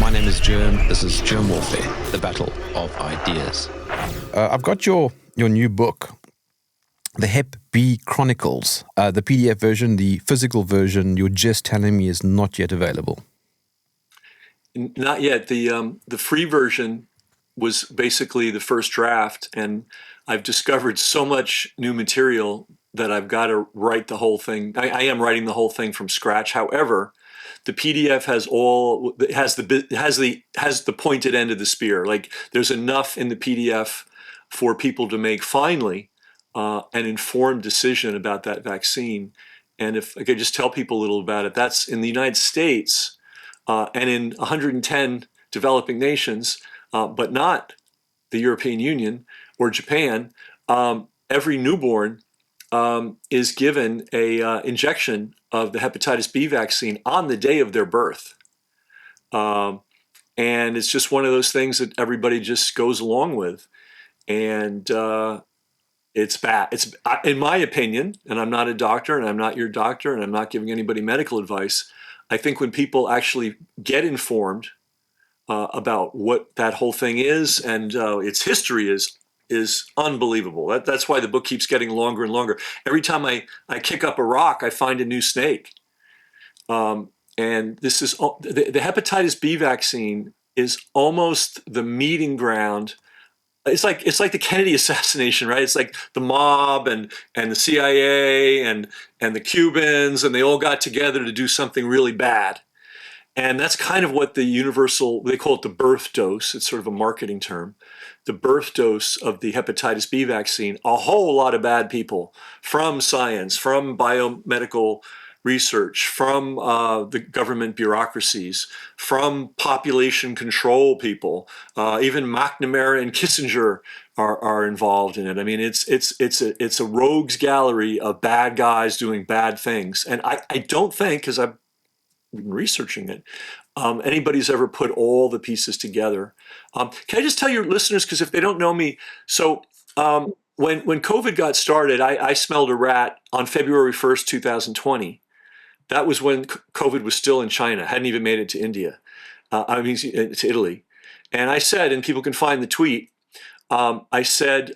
My name is Jerm. This is Germ Warfare, the battle of ideas. I've got your new book, the Hep B Chronicles, the PDF version, the physical version. You're just telling me is not yet available. Not yet. The free version was basically the first draft, and I've discovered so much new material that I've got to write the whole thing. I am writing the whole thing from scratch. However, the PDF has the pointed end of the spear. Like, there's enough in the PDF for people to make finally an informed decision about that vaccine. And if I could just tell people a little about it, that's in the United States and in 110 developing nations, but not the European Union or Japan. Every newborn is given a injection of the hepatitis B vaccine on the day of their birth. And it's just one of those things that everybody just goes along with. And it's bad. It's, in my opinion, and I'm not a doctor, and I'm not your doctor, and I'm not giving anybody medical advice. I think when people actually get informed about what that whole thing is and its history is unbelievable. That's why the book keeps getting longer and longer. Every time I kick up a rock, I find a new snake. And this is the hepatitis B vaccine is almost the meeting ground. It's like the Kennedy assassination, right? It's like the mob and the CIA and the Cubans, and they all got together to do something really bad. And that's kind of what they call it the birth dose. It's sort of a marketing term. The birth dose of the hepatitis B vaccine, a whole lot of bad people from science, from biomedical research, from the government bureaucracies, from population control people, even McNamara and Kissinger are involved in it. I mean, it's a rogues gallery of bad guys doing bad things. And I don't think, because I've been researching it, anybody's ever put all the pieces together. Can I just tell your listeners, because if they don't know me, so when COVID got started, I smelled a rat on February 1st, 2020. That was when COVID was still in China, hadn't even made it to India, to Italy. And I said, and people can find the tweet, I said,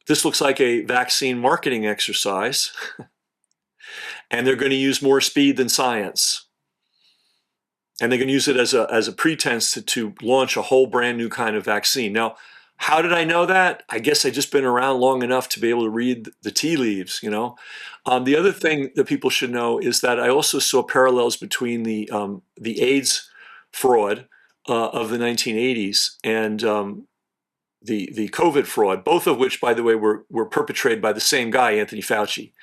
this looks like a vaccine marketing exercise, and they're going to use more speed than science. And they're going to use it as a pretense to launch a whole brand new kind of vaccine. Now, how did I know that? I guess I just been around long enough to be able to read the tea leaves, you know. The other thing that people should know is that I also saw parallels between the AIDS fraud of the 1980s and the COVID fraud, both of which, by the way, were perpetrated by the same guy, Anthony Fauci.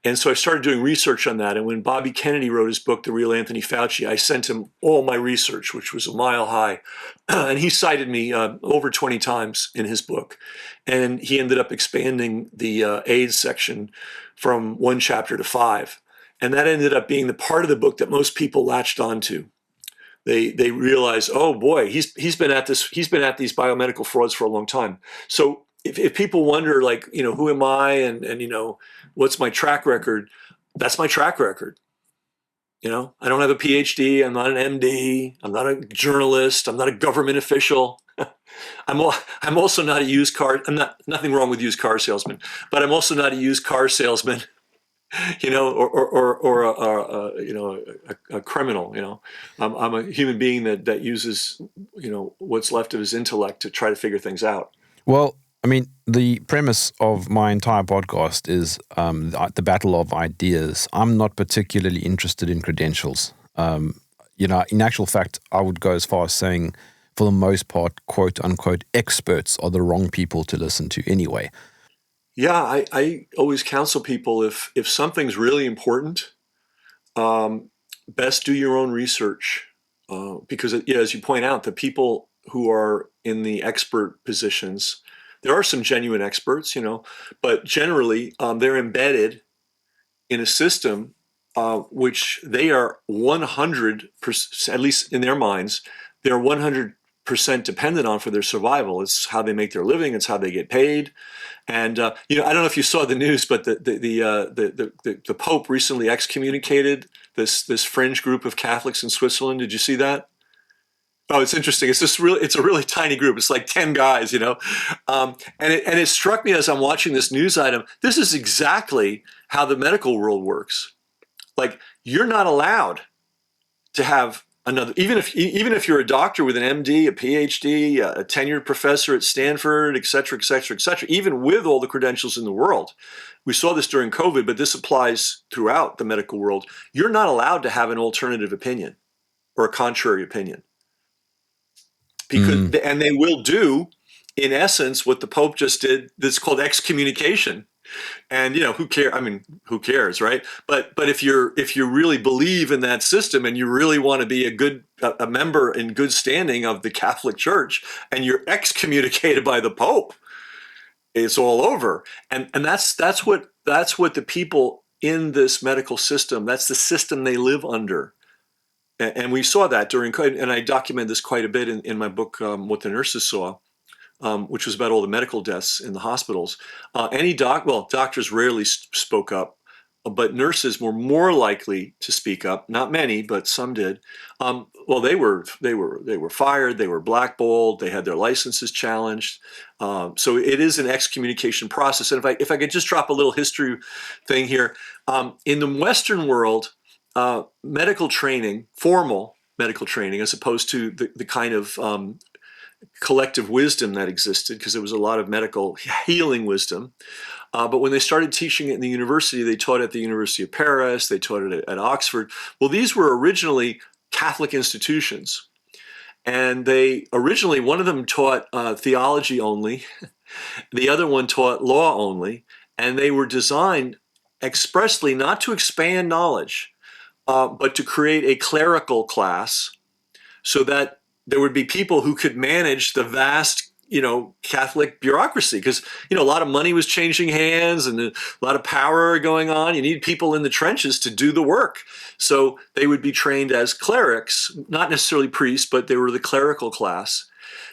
And so I started doing research on that. And when Bobby Kennedy wrote his book, The Real Anthony Fauci, I sent him all my research, which was a mile high. And he cited me over 20 times in his book. And he ended up expanding the AIDS section from 1 chapter to 5. And that ended up being the part of the book that most people latched onto. They realized, oh boy, he's been at these biomedical frauds for a long time. So if people wonder, like, you know, who am I and you know, what's my track record? That's my track record. You know, I don't have a PhD. I'm not an MD. I'm not a journalist. I'm not a government official. I'm also not a used car. Nothing wrong with used car salesman, but I'm also not a used car salesman. You know, or you know, a criminal. You know, I'm a human being that uses, you know, what's left of his intellect to try to figure things out. Well, I mean, the premise of my entire podcast is the battle of ideas. I'm not particularly interested in credentials. You know, in actual fact, I would go as far as saying, for the most part, quote unquote, experts are the wrong people to listen to anyway. Yeah, I always counsel people, if something's really important, best do your own research, because yeah, as you point out, the people who are in the expert positions, there are some genuine experts, you know, but generally they're embedded in a system which they are 100%, at least in their minds, they're 100% dependent on for their survival. It's how they make their living. It's how they get paid. And you know, I don't know if you saw the news, but the Pope recently excommunicated this fringe group of Catholics in Switzerland. Did you see that? Oh, it's interesting. It's a really tiny group. It's like 10 guys, you know? And it struck me as I'm watching this news item, this is exactly how the medical world works. Like, you're not allowed to have another, even if you're a doctor with an MD, a PhD, a tenured professor at Stanford, et cetera, et cetera, et cetera, even with all the credentials in the world. We saw this during COVID, but this applies throughout the medical world. You're not allowed to have an alternative opinion or a contrary opinion, because Mm. and they will do, in essence, what the Pope just did. That's called excommunication. And who care? I mean, who cares, right? But if you really believe in that system and you really want to be a member in good standing of the Catholic Church, and you're excommunicated by the Pope, it's all over. And that's what the people in this medical system, that's the system they live under. And we saw that during COVID, and I document this quite a bit in my book, What the Nurses Saw, which was about all the medical deaths in the hospitals. Doctors rarely spoke up, but nurses were more likely to speak up. Not many, but some did. They were fired. They were blackballed. They had their licenses challenged. So it is an excommunication process. And if I could just drop a little history thing here, in the Western world, medical training, formal medical training, as opposed to the kind of collective wisdom that existed, because there was a lot of medical healing wisdom. But when they started teaching it in the university, they taught at the University of Paris, they taught it at Oxford. Well, these were originally Catholic institutions. And one of them taught theology only, the other one taught law only, and they were designed expressly not to expand knowledge, but to create a clerical class, so that there would be people who could manage the vast, Catholic bureaucracy, because, a lot of money was changing hands and a lot of power going on. You need people in the trenches to do the work. So they would be trained as clerics, not necessarily priests, but they were the clerical class.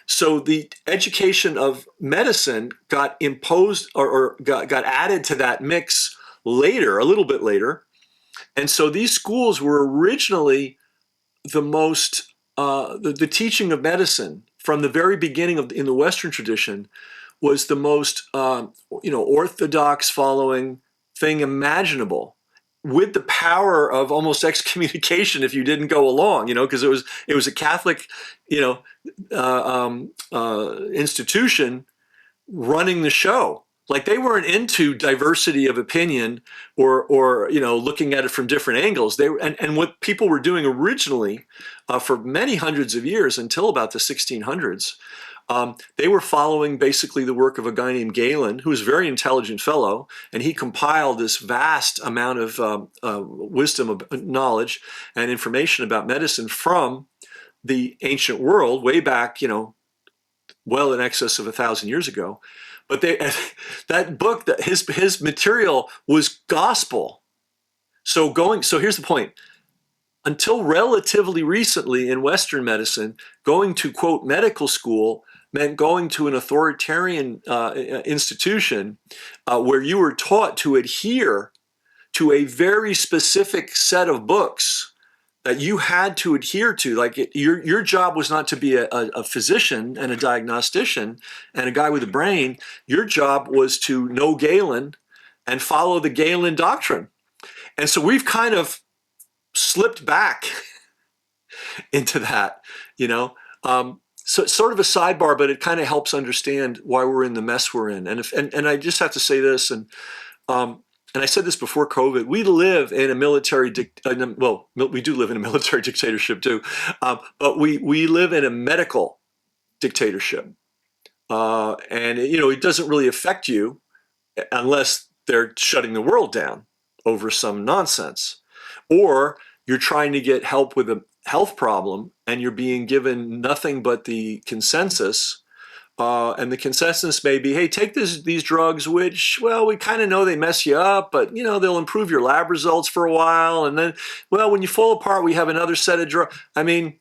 So the education of medicine got imposed, or got added to that mix later, a little bit later. And so these schools were originally the most the teaching of medicine from the very beginning in the Western tradition was the most orthodox following thing imaginable, with the power of almost excommunication if you didn't go along, because it was a Catholic institution running the show. Like, they weren't into diversity of opinion or looking at it from different angles. And what people were doing originally, for many hundreds of years until about the 1600s, they were following basically the work of a guy named Galen, who was a very intelligent fellow, and he compiled this vast amount of wisdom, of knowledge and information about medicine from the ancient world, way back, well in excess of 1,000 years ago. But that book, his material was gospel. So here's the point. Until relatively recently in Western medicine, going to, quote, medical school meant going to an authoritarian institution where you were taught to adhere to a very specific set of books that you had to adhere to. Like, your job was not to be a physician and a diagnostician and a guy with a brain. Your job was to know Galen and follow the Galen doctrine. And so we've kind of slipped back into that, So sort of a sidebar, but it kind of helps understand why we're in the mess we're in. And I just have to say this, and I said this before COVID, we live in a military, we do live in a military dictatorship too, but we live in a medical dictatorship. And it doesn't really affect you unless they're shutting the world down over some nonsense. Or you're trying to get help with a health problem and you're being given nothing but the consensus. And the consensus may be, hey, take these drugs, which, well, we kind of know they mess you up, but, they'll improve your lab results for a while. And then, well, when you fall apart, we have another set of drugs. I mean,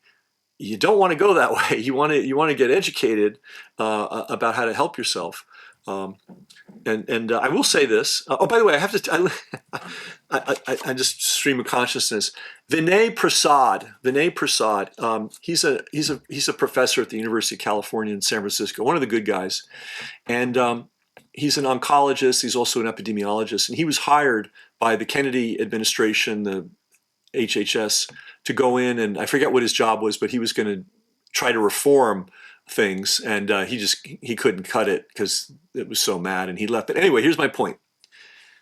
you don't want to go that way. You want to get educated about how to help yourself. And I will say this. Oh, by the way, I have to. I just stream of consciousness. Vinay Prasad. He's a professor at the University of California in San Francisco. One of the good guys, and he's an oncologist. He's also an epidemiologist, and he was hired by the Kennedy administration, the HHS, to go in, and I forget what his job was, but he was going to try to reform things, and he couldn't cut it because it was so mad, and he left. But anyway, here's my point.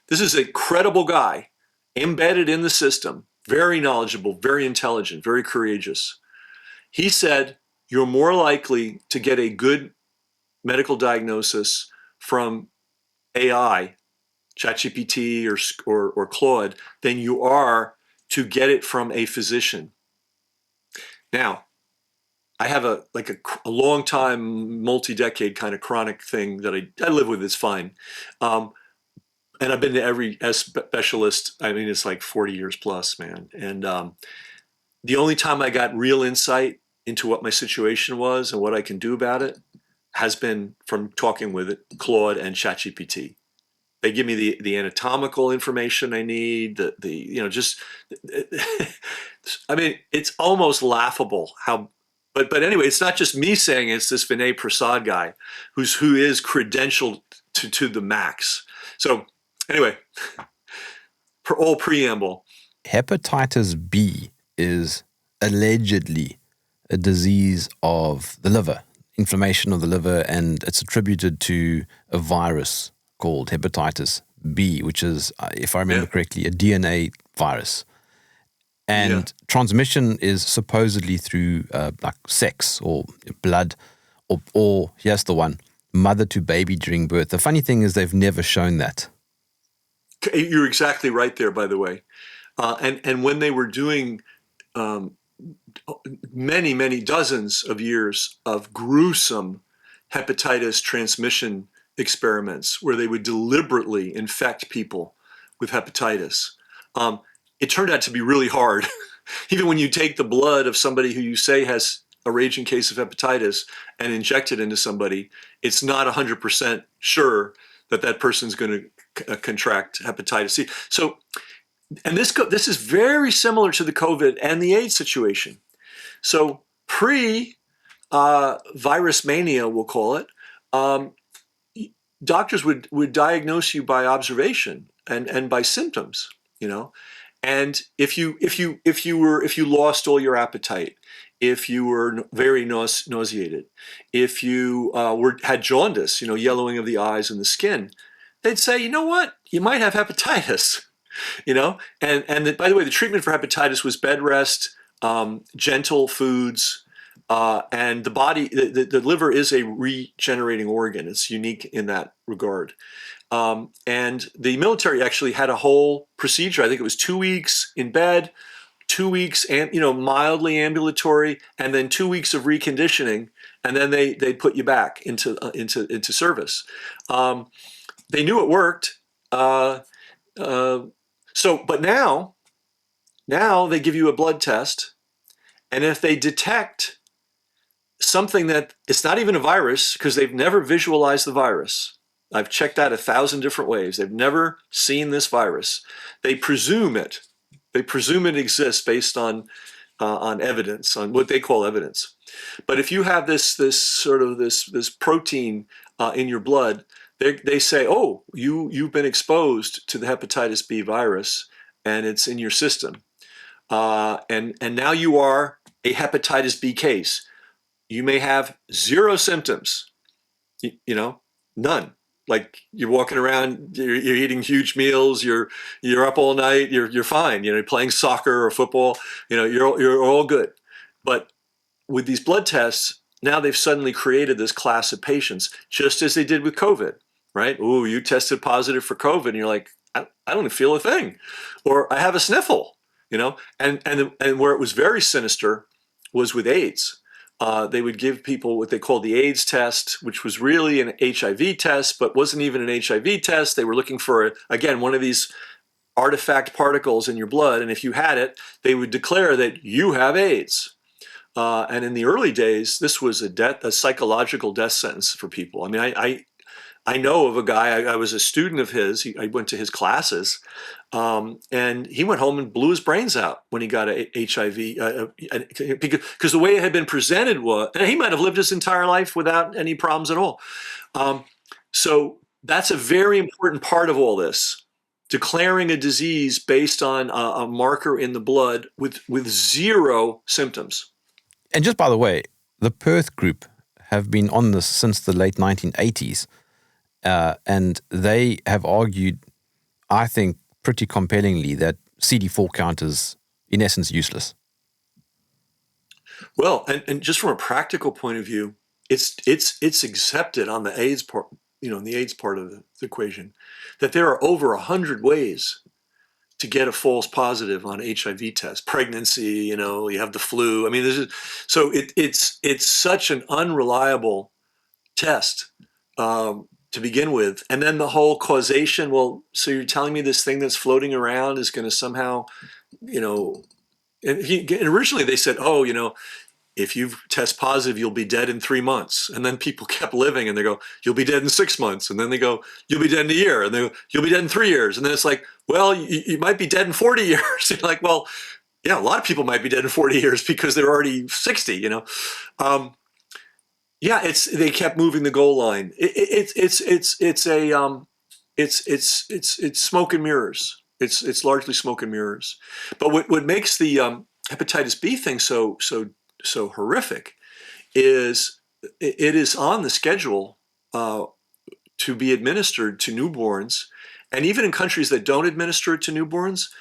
This is a credible guy, embedded in the system, very knowledgeable, very intelligent, very courageous. He said you're more likely to get a good medical diagnosis from AI, ChatGPT or Claude, than you are to get it from a physician. Now, I have a long time, multi-decade kind of chronic thing that I live with. It's fine. And I've been to every specialist. I mean, it's like 40 years plus, man. And the only time I got real insight into what my situation was and what I can do about it has been from talking with Claude and ChatGPT. They give me the anatomical information I need. I mean, it's almost laughable how. But anyway, it's not just me saying it, it's this Vinay Prasad guy who is credentialed to the max. So anyway, all preamble. Hepatitis B is allegedly a disease of the liver, inflammation of the liver, and it's attributed to a virus called hepatitis B, which is, if I remember correctly, a DNA virus. And transmission is supposedly through like sex or blood or here's the one, mother to baby during birth. The funny thing is they've never shown that. You're exactly right there, by the way. And when they were doing many dozens of years of gruesome hepatitis transmission experiments where they would deliberately infect people with hepatitis, it turned out to be really hard. Even when you take the blood of somebody who you say has a raging case of hepatitis and inject it into somebody, it's not 100% sure that person's going to contract hepatitis C. So, and this is very similar to the COVID and the AIDS situation. So virus mania, we'll call it, doctors would diagnose you by observation and by symptoms, And if you lost all your appetite, if you were very nauseated, if you had jaundice, yellowing of the eyes and the skin, they'd say, you know what, you might have hepatitis, And by the way, the treatment for hepatitis was bed rest, gentle foods, and the body, the liver is a regenerating organ. It's unique in that regard. And the military actually had a whole procedure. I think it was 2 weeks in bed, 2 weeks, and mildly ambulatory, and then 2 weeks of reconditioning, and then they put you back into service. They knew it worked. But now they give you a blood test, and if they detect something that it's not even a virus, because they've never visualized the virus. I've checked that 1,000 different ways. They've never seen this virus. They presume it. They presume it exists based on evidence, on what they call evidence. But if you have this protein in your blood, they say, oh, you've been exposed to the hepatitis B virus, and it's in your system, and now you are a hepatitis B case. You may have zero symptoms, none. Like you're walking around, you're eating huge meals, you're up all night, you're fine. You're playing soccer or football, you're all good. But with these blood tests, now they've suddenly created this class of patients, just as they did with COVID, right? Ooh, you tested positive for COVID, and you're like, I don't feel a thing, or I have a sniffle, And where it was very sinister was with AIDS. They would give people what they called the AIDS test, which was really an HIV test, but wasn't even an HIV test. They were looking for, again, one of these artifact particles in your blood. And if you had it, they would declare that you have AIDS. And in the early days, this was a psychological death sentence for people. I mean, I know of a guy, I was a student of his, I went to his classes, and he went home and blew his brains out when he got a HIV, because the way it had been presented was, and he might have lived his entire life without any problems at all. So that's a very important part of all this. Declaring a disease based on a marker in the blood with zero symptoms. And just by the way, the Perth group have been on this since the late 1980s, and they have argued, I think, pretty compellingly that CD4 count is, in essence, useless. Well, and just from a practical point of view, it's accepted on the AIDS part, in the AIDS part of the equation, that there are over 100 ways to get a false positive on HIV test. Pregnancy, you have the flu. I mean, it's such an unreliable test to begin with. And then the whole causation, well, so you're telling me this thing that's floating around is going to somehow, and originally they said, if you test positive, you'll be dead in 3 months. And then people kept living and they go, you'll be dead in 6 months. And then they go, you'll be dead in a year. And they go, you'll be dead in 3 years. And then it's like, well, you might be dead in 40 years. You're like, well, yeah, a lot of people might be dead in 40 years because they're already 60, they kept moving the goal line. It's smoke and mirrors. It's largely smoke and mirrors. But what makes the hepatitis B thing so horrific is it is on the schedule to be administered to newborns, and even in countries that don't administer it to newborns,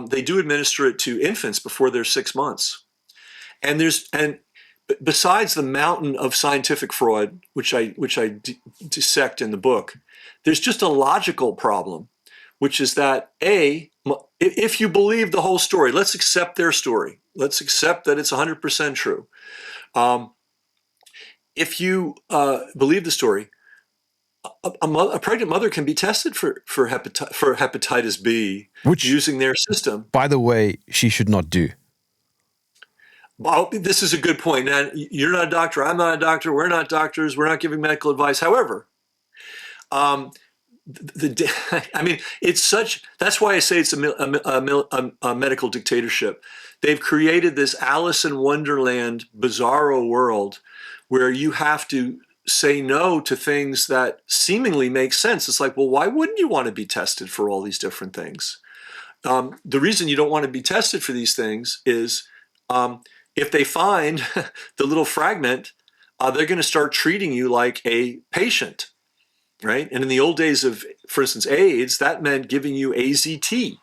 they do administer it to infants before they're 6 months. And besides the mountain of scientific fraud, which I dissect in the book, there's just a logical problem, which is that if you believe the whole story, let's accept their story. Let's accept that it's 100% true. If you believe the story, a pregnant mother can be tested for hepatitis B, which, using their system. By the way, she should not do. Well, this is a good point. Now, you're not a doctor. I'm not a doctor. We're not doctors. We're not giving medical advice. However, it's such. That's why I say it's a medical dictatorship. They've created this Alice in Wonderland bizarro world where you have to say no to things that seemingly make sense. It's like, well, why wouldn't you want to be tested for all these different things? The reason you don't want to be tested for these things is if they find the little fragment, they're going to start treating you like a patient, right? And in the old days of, for instance, AIDS, that meant giving you AZT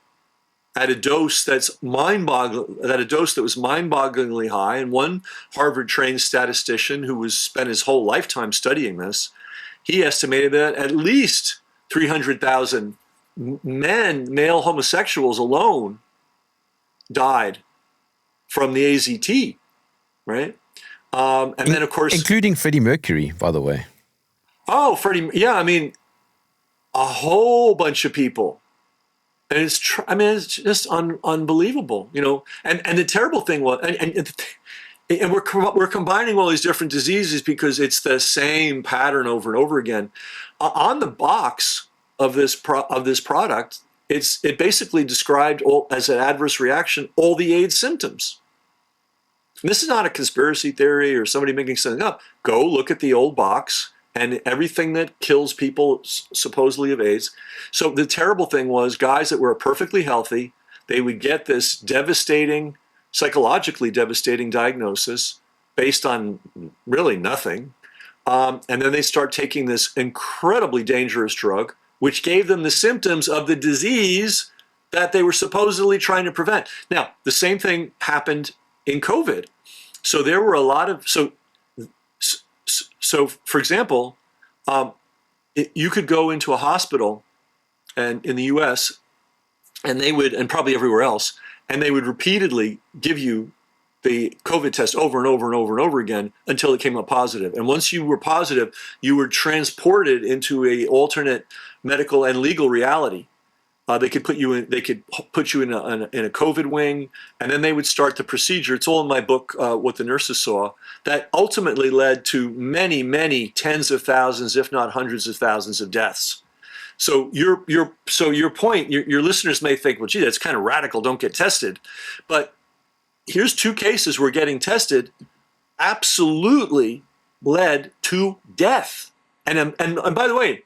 at a dose that was mind-bogglingly high. And one Harvard-trained statistician who spent his whole lifetime studying this, he estimated that at least 300,000 male homosexuals alone died from the AZT, right? And then, of course, including Freddie Mercury, by the way. Oh, Freddie, yeah. I mean, a whole bunch of people, and it's just unbelievable, And the terrible thing was, and we're combining all these different diseases because it's the same pattern over and over again. On the box of this product, it basically described as an adverse reaction all the AIDS symptoms. And this is not a conspiracy theory or somebody making something up. Go look at the old box and everything that kills people supposedly of AIDS. So the terrible thing was guys that were perfectly healthy, they would get this devastating, psychologically devastating diagnosis based on really nothing. And then they start taking this incredibly dangerous drug, which gave them the symptoms of the disease that they were supposedly trying to prevent. Now, the same thing happened in COVID. So there were a lot of, so for example, you could go into a hospital and in the US and they would, and probably everywhere else, and they would repeatedly give you the COVID test over and over and over and over again until it came up positive. And once you were positive, you were transported into a alternate medical and legal reality. They could put you in. They could put you in a COVID wing, and then they would start the procedure. It's all in my book, what the nurses saw. That ultimately led to many, many tens of thousands, if not hundreds of thousands, of deaths. So your point, your listeners may think, well, gee, that's kind of radical. Don't get tested. But here's two cases where getting tested absolutely led to death, and by the way,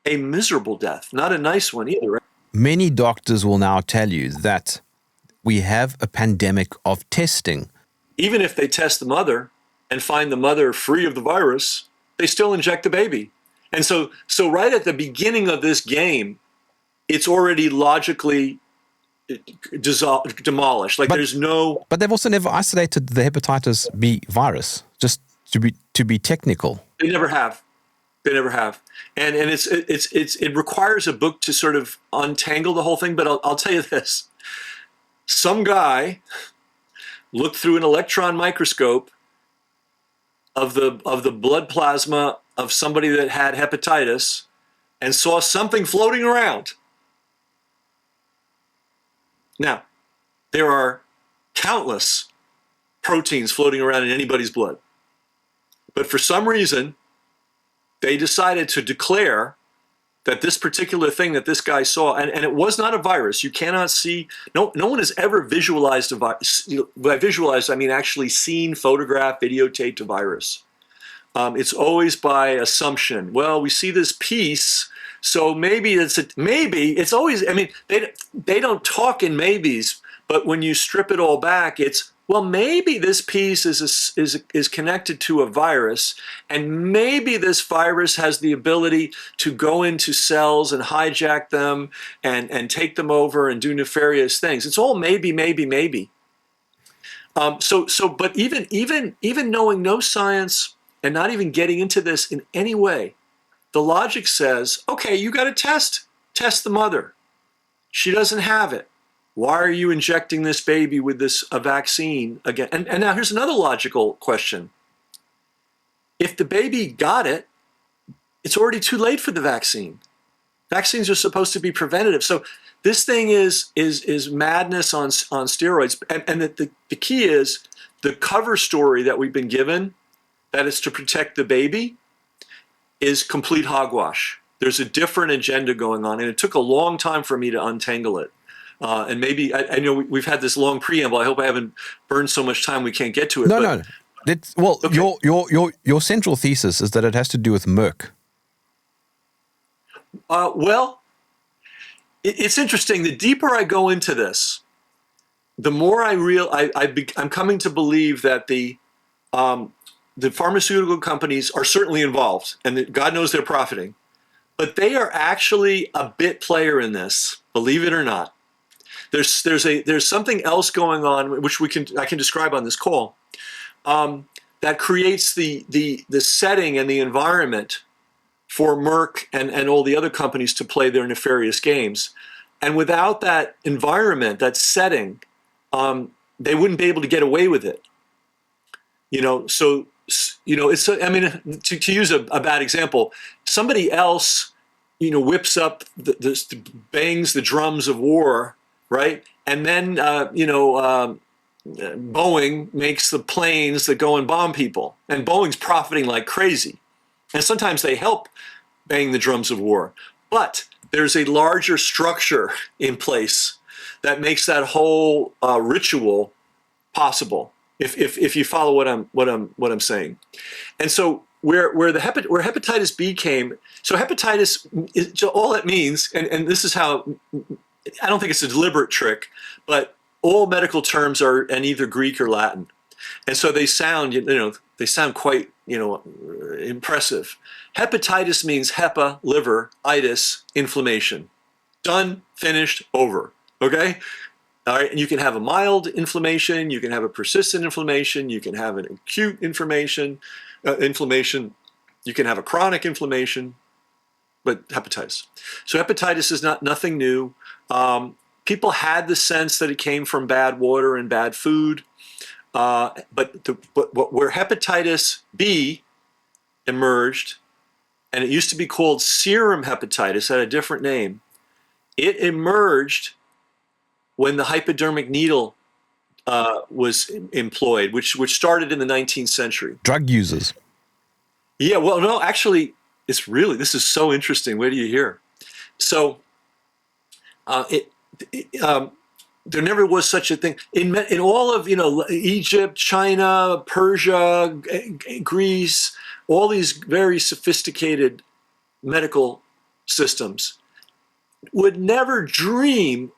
a miserable death, not a nice one either. Right? Many doctors will now tell you that we have a pandemic of testing. Even if they test the mother and find the mother free of the virus, they still inject the baby. And so right at the beginning of this game, it's already logically demolished. Like there's no. But they've also never isolated the hepatitis B virus, just to be technical. They never have. They never have. And it requires a book to sort of untangle the whole thing. But I'll tell you this: some guy looked through an electron microscope of the blood plasma of somebody that had hepatitis and saw something floating around. Now, there are countless proteins floating around in anybody's blood. But for some reason, they decided to declare that this particular thing that this guy saw, and it was not a virus. You cannot see, no one has ever visualized a virus. By visualized, I mean actually seen, photographed, videotaped a virus. It's always by assumption. Well, we see this piece, so maybe it's always, I mean, they don't talk in maybes, but when you strip it all back, it's, well, maybe this piece is connected to a virus, and maybe this virus has the ability to go into cells and hijack them and take them over and do nefarious things. It's all maybe. But even knowing no science and not even getting into this in any way, the logic says, okay, you got to test the mother. She doesn't have it. Why are you injecting this baby with a vaccine again? And now here's another logical question. If the baby got it, it's already too late for the vaccine. Vaccines are supposed to be preventative. So this thing is madness on steroids. And the key is the cover story that we've been given, that is to protect the baby, is complete hogwash. There's a different agenda going on, and it took a long time for me to untangle it. And maybe, I know we've had this long preamble. I hope I haven't burned so much time we can't get to it. No. Okay. Your central thesis is that it has to do with Merck. Well, it's interesting. The deeper I go into this, the more I'm coming to believe that the pharmaceutical companies are certainly involved, and that God knows they're profiting, but they are actually a bit player in this, believe it or not. There's something else going on which I can describe on this call, that creates the setting and the environment for Merck and all the other companies to play their nefarious games. And without that environment, that setting, they wouldn't be able to get away with it. It's, I mean, to use a bad example, somebody else, whips up bangs the drums of war, right? And then, Boeing makes the planes that go and bomb people, and Boeing's profiting like crazy. And sometimes they help bang the drums of war, but there's a larger structure in place that makes that whole ritual possible. If you follow what I'm saying, and so where hepatitis B came, so hepatitis is all it means, and this is how, I don't think it's a deliberate trick, but all medical terms are in either Greek or Latin, and so they sound quite impressive. Hepatitis means hepa, liver, itis, inflammation. Done, finished, over. Okay. All right, and you can have a mild inflammation, you can have a persistent inflammation, you can have an acute inflammation, you can have a chronic inflammation, but hepatitis. So hepatitis is nothing new. People had the sense that it came from bad water and bad food, but where hepatitis B emerged, and it used to be called serum hepatitis, had a different name, It emerged when the hypodermic needle was employed, which started in the 19th century. Drug users. Yeah, well, no, actually, this is so interesting. Where do you hear? So, uh, it, there never was such a thing in all of Egypt, China, Persia, Greece, all these very sophisticated medical systems would never dream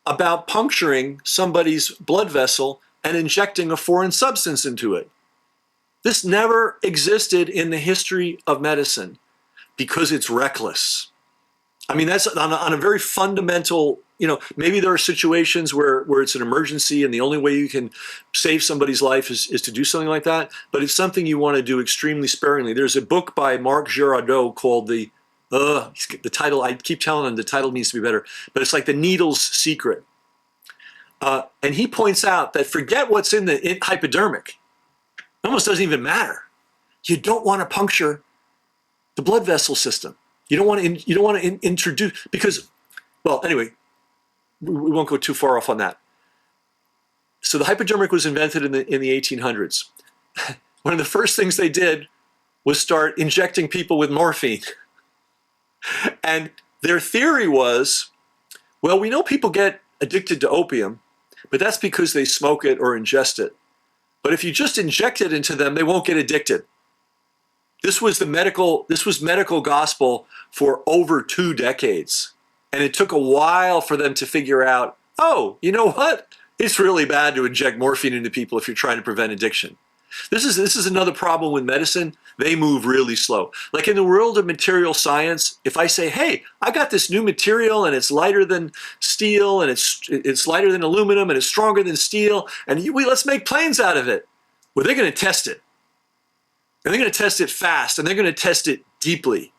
about puncturing somebody's blood vessel and injecting a foreign substance into it. This never existed in the history of medicine because it's reckless. I mean, that's on a very fundamental, maybe there are situations where it's an emergency and the only way you can save somebody's life is to do something like that. But it's something you want to do extremely sparingly. There's a book by Marc Girardot called the title, I keep telling him the title needs to be better, but it's like The Needle's Secret. And he points out that forget what's in the hypodermic. It almost doesn't even matter. You don't want to puncture the blood vessel system. You don't want to introduce, because, well, anyway, we won't go too far off on that. So the hypodermic was invented in the 1800s. One of the first things they did was start injecting people with morphine. And their theory was, well, we know people get addicted to opium, but that's because they smoke it or ingest it. But if you just inject it into them, they won't get addicted. This was medical gospel for over 2 decades. And it took a while for them to figure out, oh, you know what? It's really bad to inject morphine into people if you're trying to prevent addiction. This is another problem with medicine. They move really slow. Like in the world of material science, if I say, hey, I got this new material and it's lighter than steel and it's lighter than aluminum and it's stronger than steel, and let's make planes out of it. Well, they're going to test it. And they're going to test it fast, and they're going to test it deeply.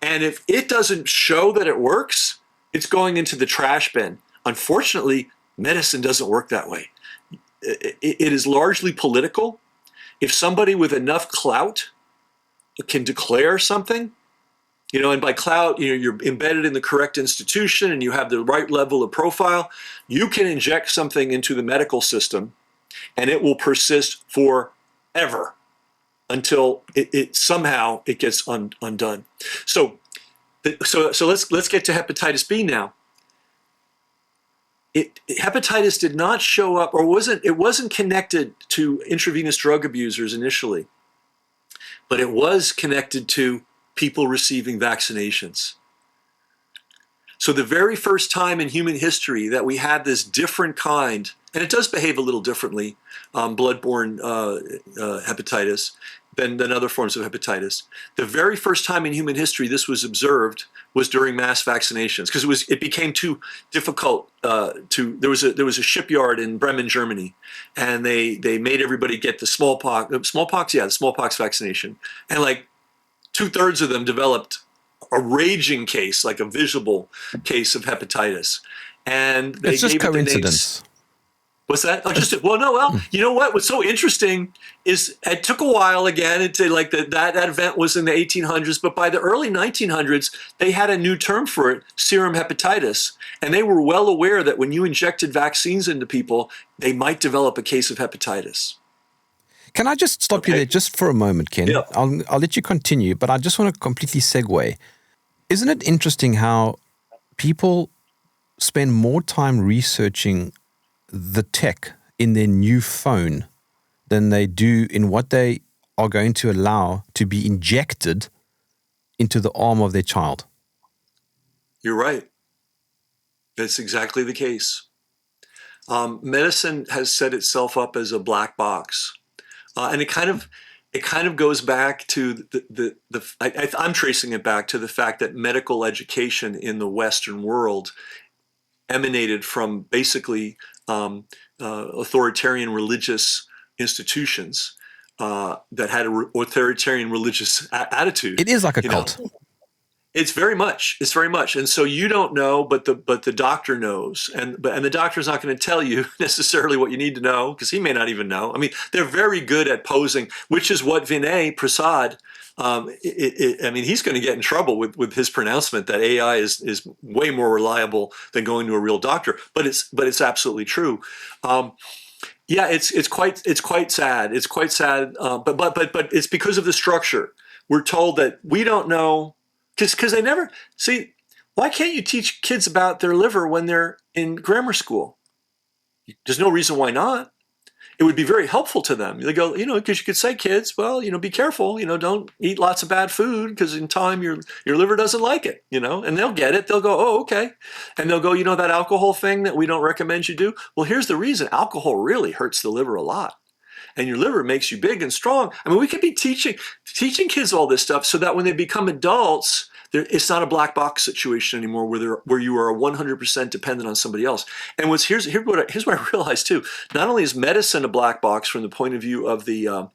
And if it doesn't show that it works, it's going into the trash bin. Unfortunately, medicine doesn't work that way. It is largely political. If somebody with enough clout can declare something, and by clout, you're embedded in the correct institution and you have the right level of profile, you can inject something into the medical system and it will persist forever until it somehow gets undone. So let's get to hepatitis B now. Hepatitis did not show up, or it wasn't connected to intravenous drug abusers initially, but it was connected to people receiving vaccinations. So the very first time in human history that we had this different kind, and it does behave a little differently, bloodborne hepatitis than other forms of hepatitis. The very first time in human history this was observed was during mass vaccinations, because it became too difficult there was a shipyard in Bremen, Germany, and they made everybody get the smallpox vaccination, and like 2/3 of them developed a raging case, like a visible case of hepatitis, and they It's just gave it the coincidence. names. What's that? You know what? What's so interesting is it took a while again. That event was in the 1800s, but by the early 1900s, they had a new term for it, serum hepatitis. And they were well aware that when you injected vaccines into people, they might develop a case of hepatitis. Can I just stop you there just for a moment, Ken? Yeah. I'll let you continue, but I just want to completely segue. Isn't it interesting how people spend more time researching the tech in their new phone than they do in what they are going to allow to be injected into the arm of their child? You're right. That's exactly the case. Medicine has set itself up as a black box, and it kind of goes back to I'm tracing it back to the fact that medical education in the Western world emanated from basically authoritarian religious institutions that had an authoritarian religious attitude. It is like a cult. It's very much. And so you don't know, but the doctor knows. And the doctor's not going to tell you necessarily what you need to know, because he may not even know. I mean, they're very good at posing, which is what Vinay Prasad, I mean, he's going to get in trouble with his pronouncement that AI is way more reliable than going to a real doctor. But it's absolutely true. Yeah, it's quite sad. It's quite sad. But it's because of the structure. We're told that we don't know, because they never see. Why can't you teach kids about their liver when they're in grammar school? There's no reason why not. It would be very helpful to them. They go, because you could say, kids, well, be careful, don't eat lots of bad food, because in time your liver doesn't like it, and they'll get it. They'll go, oh, okay. And they'll go, that alcohol thing that we don't recommend you do. Well, here's the reason. Alcohol really hurts the liver a lot. And your liver makes you big and strong. I mean, we could be teaching kids all this stuff so that when they become adults, it's not a black box situation anymore where you are 100% dependent on somebody else. And here's what I realized too. Not only is medicine a black box from the point of view of the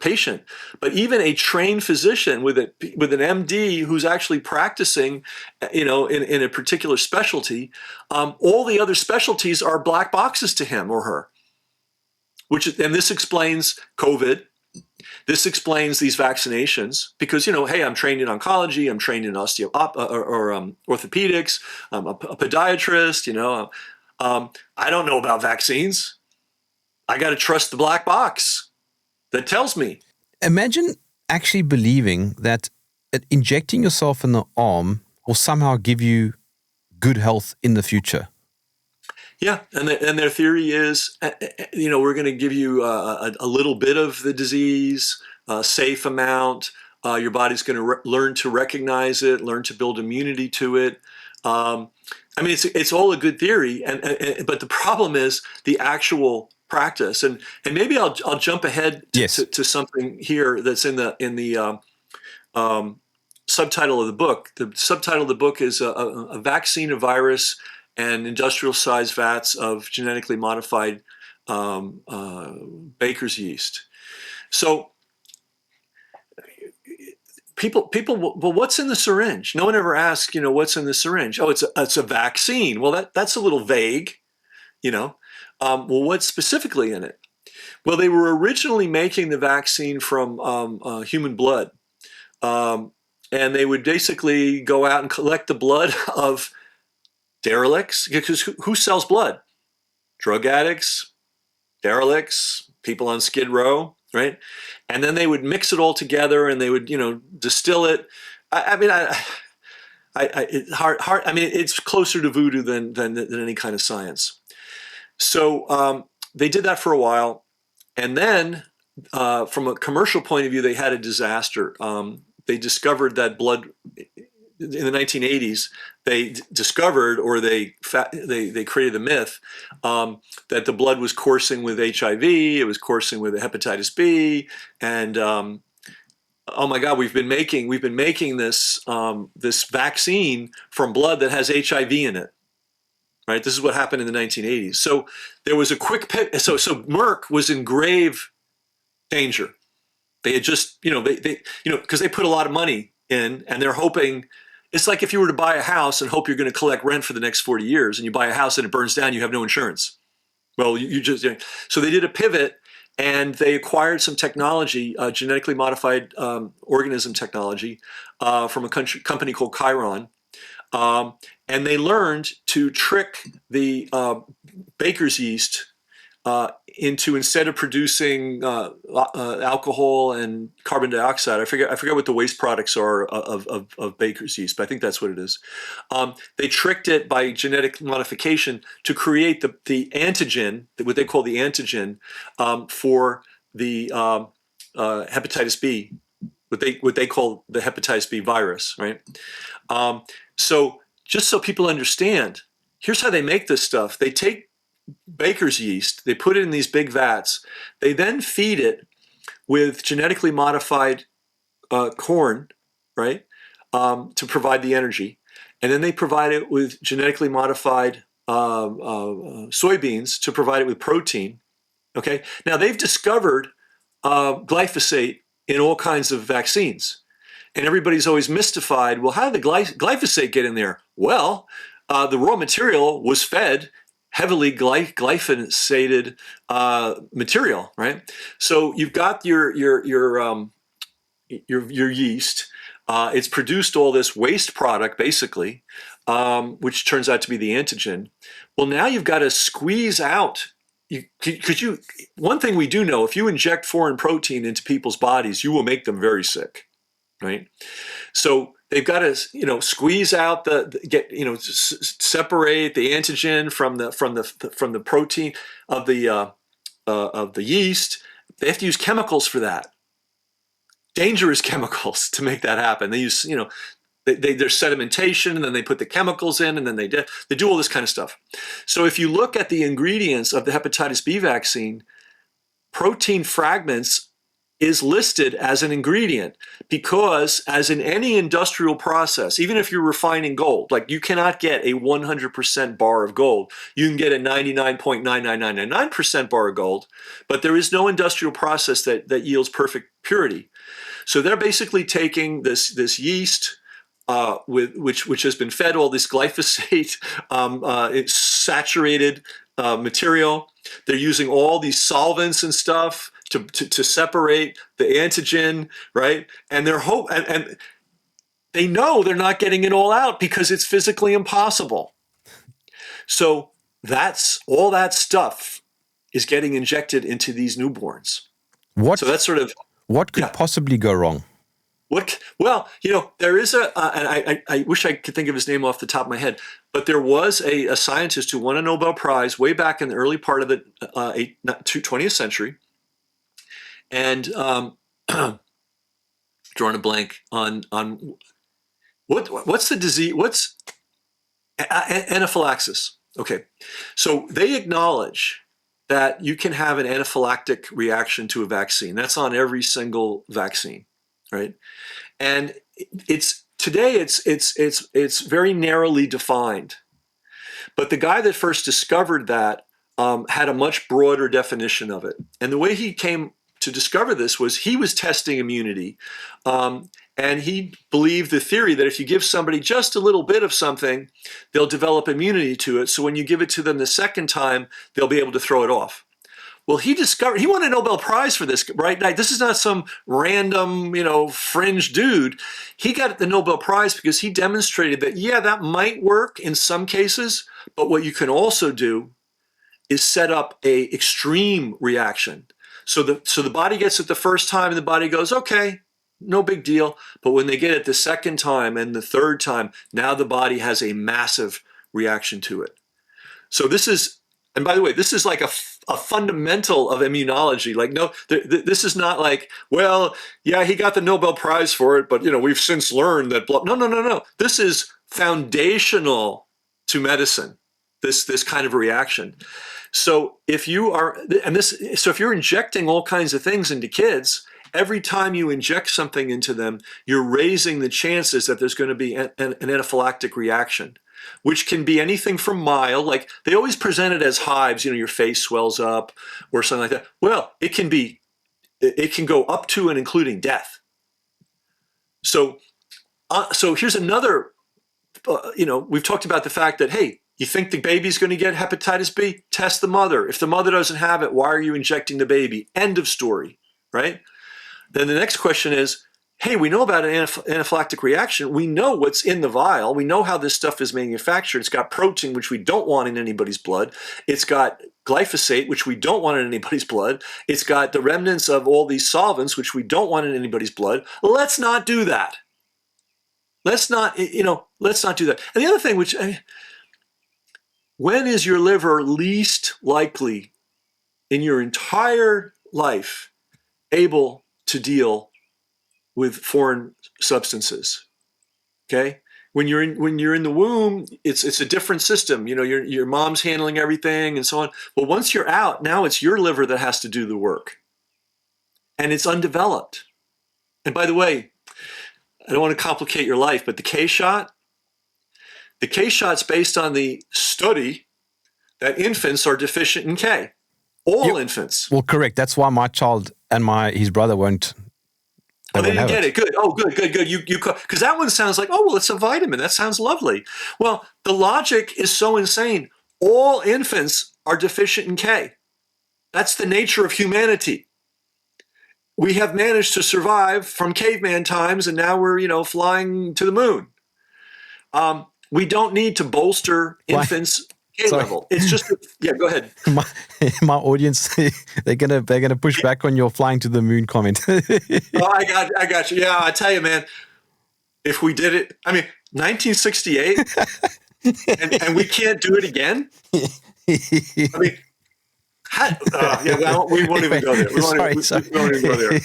patient, but even a trained physician with an MD who's actually practicing, in a particular specialty, all the other specialties are black boxes to him or her. And this explains COVID. This explains these vaccinations because, hey, I'm trained in oncology, I'm trained in orthopedics, I'm a podiatrist, I don't know about vaccines. I got to trust the black box that tells me. Imagine actually believing that injecting yourself in the arm will somehow give you good health in the future. Yeah, and their theory is, we're going to give you a little bit of the disease, a safe amount. Your body's going to learn to recognize it, learn to build immunity to it. I mean, it's all a good theory, but the problem is the actual practice. And maybe I'll jump ahead to something here that's in the subtitle of the book. The subtitle of the book is a vaccine, a virus, and industrial-sized vats of genetically modified baker's yeast. So people, well, what's in the syringe? No one ever asks, what's in the syringe? Oh, it's a vaccine. Well, that's a little vague, Well, what's specifically in it? Well, they were originally making the vaccine from human blood, and they would basically go out and collect the blood of derelicts, because who sells blood? Drug addicts, derelicts, people on Skid Row, right? And then they would mix it all together and they would, distill it. It's hard. I mean, it's closer to voodoo than any kind of science. So they did that for a while, and then from a commercial point of view, they had a disaster. They discovered that blood. In the 1980s, they discovered, or they created the myth that the blood was coursing with HIV, it was coursing with hepatitis B, and oh my God, we've been making this this vaccine from blood that has HIV in it, right? This is what happened in the 1980s. So there was a quick pit. So Merck was in grave danger. They had just because they put a lot of money in, and they're hoping. It's like if you were to buy a house and hope you're going to collect rent for the next 40 years, and you buy a house and it burns down, you have no insurance. Well, so they did a pivot, and they acquired some technology, genetically modified organism technology, from a company called Chiron, and they learned to trick the baker's yeast into, instead of producing alcohol and carbon dioxide, I forget what the waste products are of baker's yeast, but I think that's what it is. They tricked it by genetic modification to create the antigen, what they call the antigen, for the hepatitis B, what they call the hepatitis B virus, right? So just so people understand, here's how they make this stuff. They take baker's yeast, they put it in these big vats, they then feed it with genetically modified corn, right, to provide the energy, and then they provide it with genetically modified soybeans to provide it with protein. Okay, now they've discovered glyphosate in all kinds of vaccines, And everybody's always mystified. Well, how did the glyphosate get in there? Well, the raw material was fed heavily glyphosated material, right? So you've got your yeast. It's produced all this waste product, basically, which turns out to be the antigen. Well, now you've got to squeeze out. One thing we do know, if you inject foreign protein into people's bodies, you will make them very sick, right? So they've got to, squeeze out separate the antigen from the protein of the yeast. They have to use chemicals for that. Dangerous chemicals to make that happen. They use, there's sedimentation, and then they put the chemicals in, and then they do all this kind of stuff. So if you look at the ingredients of the hepatitis B vaccine, protein fragments is listed as an ingredient because, as in any industrial process, even if you're refining gold, like you cannot get a 100% bar of gold. You can get a 99.99999% bar of gold, but there is no industrial process that yields perfect purity. So they're basically taking this yeast, which has been fed all this glyphosate, it's saturated material. They're using all these solvents and stuff to separate the antigen, right? And and they know they're not getting it all out because it's physically impossible. So that's all that stuff is getting injected into these newborns. So that's sort of what could possibly go wrong. Well, there is and I wish I could think of his name off the top of my head, but there was a scientist who won a Nobel Prize way back in the early part of the 20th century. And drawing a blank on what's the disease? What's anaphylaxis? Okay, so they acknowledge that you can have an anaphylactic reaction to a vaccine. That's on every single vaccine, right? And today it's very narrowly defined. But the guy that first discovered that had a much broader definition of it. And the way he came to discover this was he was testing immunity. And he believed the theory that if you give somebody just a little bit of something, they'll develop immunity to it. So when you give it to them the second time, they'll be able to throw it off. Well, he won a Nobel Prize for this, right? Now, this is not some random, fringe dude. He got the Nobel Prize because he demonstrated that, yeah, that might work in some cases, but what you can also do is set up a extreme reaction. So the body gets it the first time and the body goes, okay, no big deal. But when they get it the second time and the third time, now the body has a massive reaction to it. So this is, and by the way, this is like a fundamental of immunology. Like, no, this is not like, well, yeah, he got the Nobel Prize for it, but we've since learned that. No. This is foundational to medicine. This kind of reaction. So if you're injecting all kinds of things into kids, every time you inject something into them, you're raising the chances that there's going to be an anaphylactic reaction, which can be anything from mild, like they always present it as hives, your face swells up or something like that. Well, it can go up to and including death. So here's another, we've talked about the fact that, hey, you think the baby's going to get hepatitis B? Test the mother. If the mother doesn't have it, why are you injecting the baby? End of story, right? Then the next question is, hey, we know about an anaphylactic reaction. We know what's in the vial. We know how this stuff is manufactured. It's got protein, which we don't want in anybody's blood. It's got glyphosate, which we don't want in anybody's blood. It's got the remnants of all these solvents, which we don't want in anybody's blood. Let's not do that. Let's not do that. And the other thing, when is your liver least likely in your entire life able to deal with foreign substances? Okay, when you're in the womb, it's a different system. Your mom's handling everything and so on. Well, once you're out, now it's your liver that has to do the work, and it's undeveloped. And by the way, I don't want to complicate your life, but the K-shot's based on the study that infants are deficient in K. All infants. Well, correct. That's why my child and his brother won't Oh, they won't didn't have get it. it. Good. Oh, good. You because that one sounds like, oh, well, it's a vitamin. That sounds lovely. Well, the logic is so insane. All infants are deficient in K. That's the nature of humanity. We have managed to survive from caveman times, and now we're, flying to the moon. We don't need to bolster Why? infants' K Sorry, level. It's just, yeah, go ahead. my my audience, they're gonna push back on your flying to the moon comment. Oh, I got you. Yeah, I tell you, man, if we did it, 1968, and we can't do it again. I mean, yeah, well, we won't even go there. We won't even go there.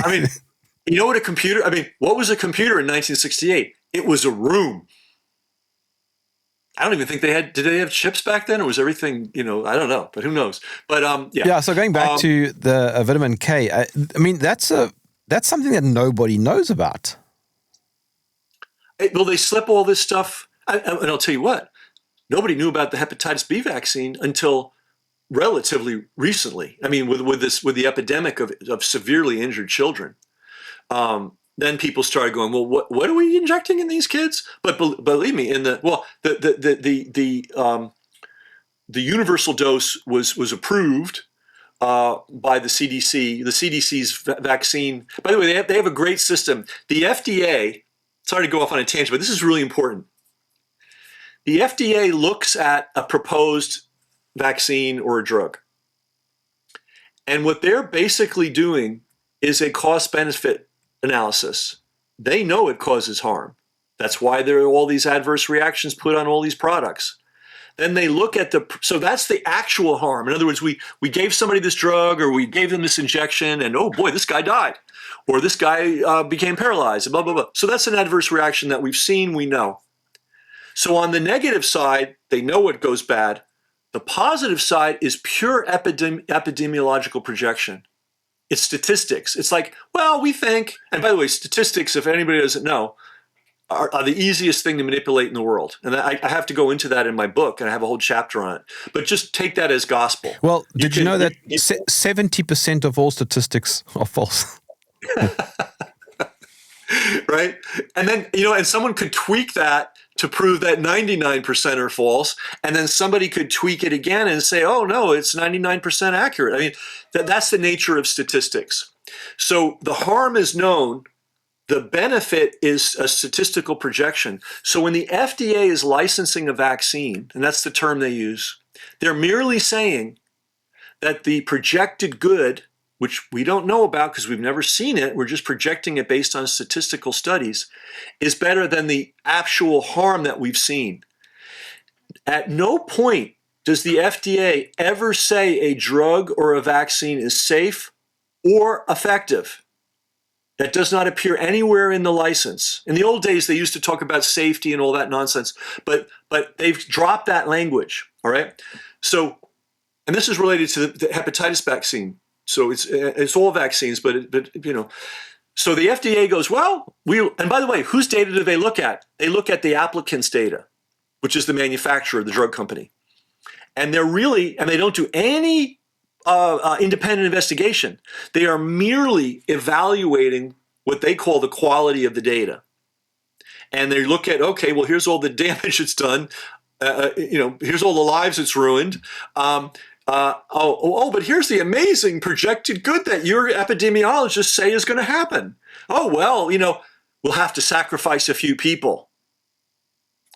I mean, you know what a computer, what was a computer in 1968? It was a room. I don't even think did they have chips back then, or was everything, I don't know, but who knows? But yeah. Yeah. So going back to the vitamin K, that's something that nobody knows about. Well, they slip all this stuff, and I'll tell you what, nobody knew about the hepatitis B vaccine until relatively recently. With the epidemic of severely injured children. Then people started going, well, what are we injecting in these kids? But believe me, the universal dose was approved by the CDC. The CDC's vaccine. By the way, they have a great system. The FDA. Sorry to go off on a tangent, but this is really important. The FDA looks at a proposed vaccine or a drug, and what they're basically doing is a cost-benefit analysis. They know it causes harm. That's why there are all these adverse reactions put on all these products. Then they look at so that's the actual harm. In other words, we gave somebody this drug, or we gave them this injection, and oh boy, this guy died, or this guy became paralyzed, blah, blah, blah. So that's an adverse reaction that we've seen, we know. So on the negative side, they know what goes bad. The positive side is pure epidemiological projection. It's statistics. It's like, well, we think, and by the way, statistics, if anybody doesn't know, are the easiest thing to manipulate in the world. And I have to go into that in my book, and I have a whole chapter on it. But just take that as gospel. Well, did you know that 70% of all statistics are false? Right? And then, and someone could tweak that to prove that 99% are false. And then somebody could tweak it again and say, oh, no, it's 99% accurate. That's the nature of statistics. So the harm is known. The benefit is a statistical projection. So when the FDA is licensing a vaccine, and that's the term they use, they're merely saying that the projected good, which we don't know about because we've never seen it, we're just projecting it based on statistical studies, is better than the actual harm that we've seen. At no point does the FDA ever say a drug or a vaccine is safe or effective. That does not appear anywhere in the license. In the old days, they used to talk about safety and all that nonsense, but they've dropped that language, all right? So, and this is related to the hepatitis vaccine. So it's all vaccines, but so the FDA goes, well, and by the way, whose data do they look at? They look at the applicant's data, which is the manufacturer, the drug company. And they don't do any independent investigation. They are merely evaluating what they call the quality of the data. And they look at, okay, well, here's all the damage it's done. Here's all the lives it's ruined. But here's the amazing projected good that your epidemiologists say is going to happen. Oh, well, we'll have to sacrifice a few people.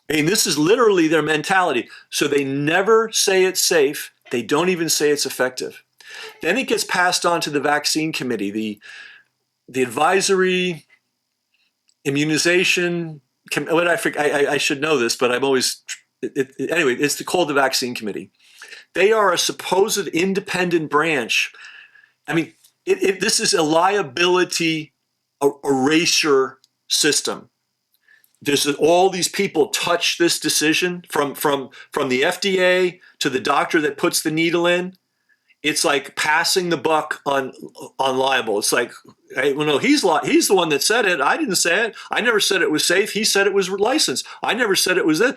This is literally their mentality. So they never say it's safe. They don't even say it's effective. Then it gets passed on to the vaccine committee, the advisory immunization. I should know this, but I'm always anyway. It's called the vaccine committee. They are a supposed independent branch. This is a liability erasure system. There's all these people touch this decision from the FDA to the doctor that puts the needle in. It's like passing the buck on liable. It's like, hey, well, no, he's the one that said it. I didn't say it. I never said it was safe. He said it was licensed. I never said it was it.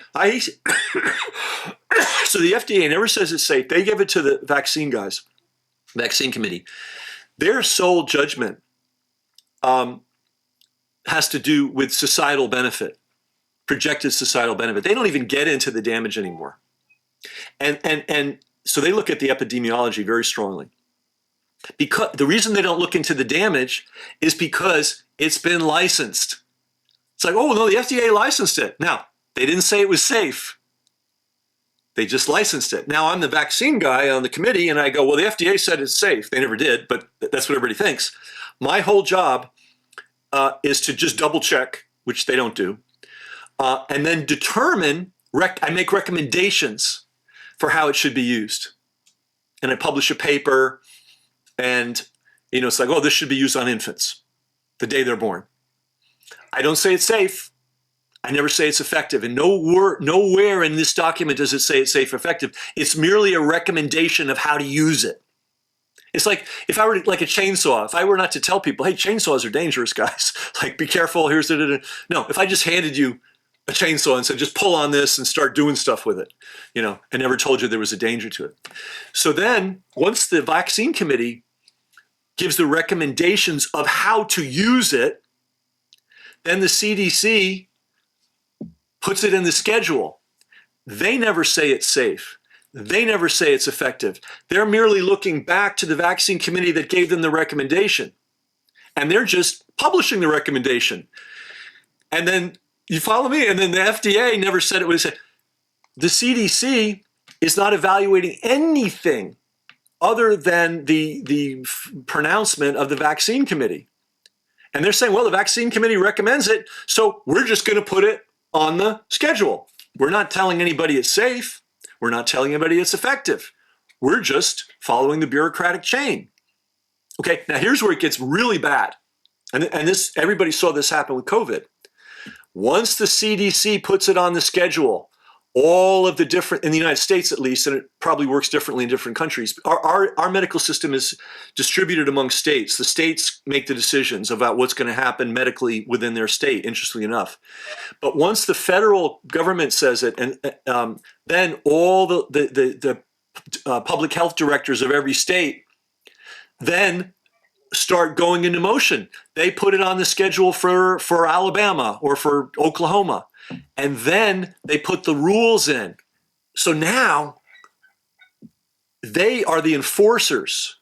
So the FDA never says it's safe. They give it to the vaccine guys, vaccine committee. Their sole judgment has to do with societal benefit, projected societal benefit. They don't even get into the damage anymore. And so they look at the epidemiology very strongly. Because the reason they don't look into the damage is because it's been licensed. It's like, oh, no, the FDA licensed it. Now, they didn't say it was safe. They just licensed it. Now, I'm the vaccine guy on the committee, and I go, well, the FDA said it's safe. They never did, but that's what everybody thinks. My whole job is to just double check, which they don't do, and then determine, I make recommendations for how it should be used. And I publish a paper, and it's like, oh, this should be used on infants the day they're born. I don't say it's safe. I never say it's effective. And nowhere in this document does it say it's safe or effective. It's merely a recommendation of how to use it. It's like if I were like a chainsaw, if I were not to tell people, hey, chainsaws are dangerous, guys. Like, be careful. Here's the. No, if I just handed you a chainsaw and said, just pull on this and start doing stuff with it, and never told you there was a danger to it. So then once the vaccine committee gives the recommendations of how to use it, then the CDC puts it in the schedule. They never say it's safe. They never say it's effective. They're merely looking back to the vaccine committee that gave them the recommendation. And they're just publishing the recommendation. And then, you follow me? And then the FDA never said it was. The CDC is not evaluating anything other than the pronouncement of the vaccine committee. And they're saying, well, the vaccine committee recommends it, so we're just going to put it on the schedule. We're not telling anybody it's safe. We're not telling anybody it's effective. We're just following the bureaucratic chain. Okay, now here's where it gets really bad. And this, everybody saw this happen with COVID. Once the CDC puts it on the schedule, all of the different, in the United States at least, and it probably works differently in different countries, our medical system is distributed among states. The states make the decisions about what's going to happen medically within their state, interestingly enough. But once the federal government says it, and then all the public health directors of every state then start going into motion. They put it on the schedule for Alabama or for Oklahoma. And then they put the rules in. So now they are the enforcers.